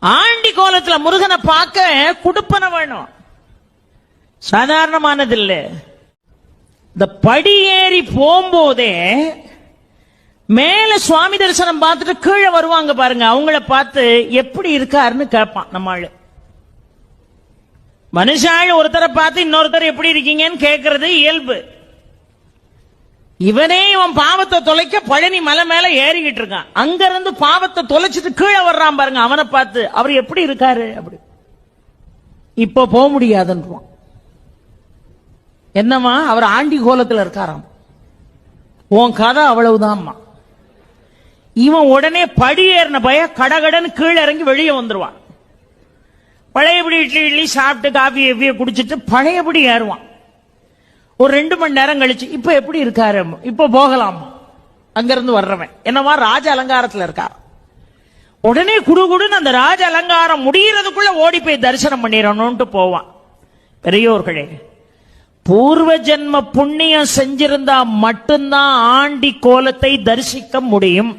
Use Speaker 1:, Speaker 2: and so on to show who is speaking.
Speaker 1: Aunty கோலத்துல முருகனை பார்க்க குடுப்பன வேணும், சாதாரணமானது இல்ல. இந்த படி ஏறி போகும்போதே மேல சுவாமி தரிசனம் பார்த்துட்டு கீழே வருவாங்க பாருங்க, அவங்கள பார்த்து எப்படி இருக்காருன்னு கேட்பான் நம்மாளு. மனுஷாள் ஒருத்தரை பார்த்து இன்னொருத்தர் எப்படி இருக்கீங்கன்னு கேட்கறது இயல்பு. இவனே இவன் பாவத்தை தொலைக்க பழனி மலை மேல ஏறிக்கிட்டு இருக்கான், அங்க இருந்து பாவத்தை தொலைச்சிட்டு கீழே வர்றான் பாருங்க, அவனை பார்த்து அவர் எப்படி இருக்காரு அப்படி. இப்ப போக முடியாதுன்றான். என்னமா அவர் ஆண்டி கோலத்தில் இருக்காராம், உன் கதை அவ்வளவுதான்மா. இவன் உடனே படி ஏறின பய கடகடன்னு கீழே இறங்கி வெளியே வந்துருவான். பழையபடி இட்லி சாப்பிட்டு காஃபி எவ்விய குடிச்சிட்டு பழையபடி ஏறுவான். ஒரு 2 மணி நேரம் கழிச்சு இப்ப எப்படி இருக்காரு, இப்ப போகலாம். அங்கிருந்து வர்றவன் என்னவா ராஜ அலங்காரத்தில் இருக்கார். உடனே குடுகுடுன்னு அந்த ராஜ அலங்காரம் முடியறதுக்குள்ள ஓடி போய் தரிசனம் பண்ணிடணும்ட்டு போவான். பெரியோர்களே, பூர்வ ஜென்ம புண்ணியம் செஞ்சிருந்தா மட்டும்தான் ஆண்டி கோலத்தை தரிசிக்க முடியும்.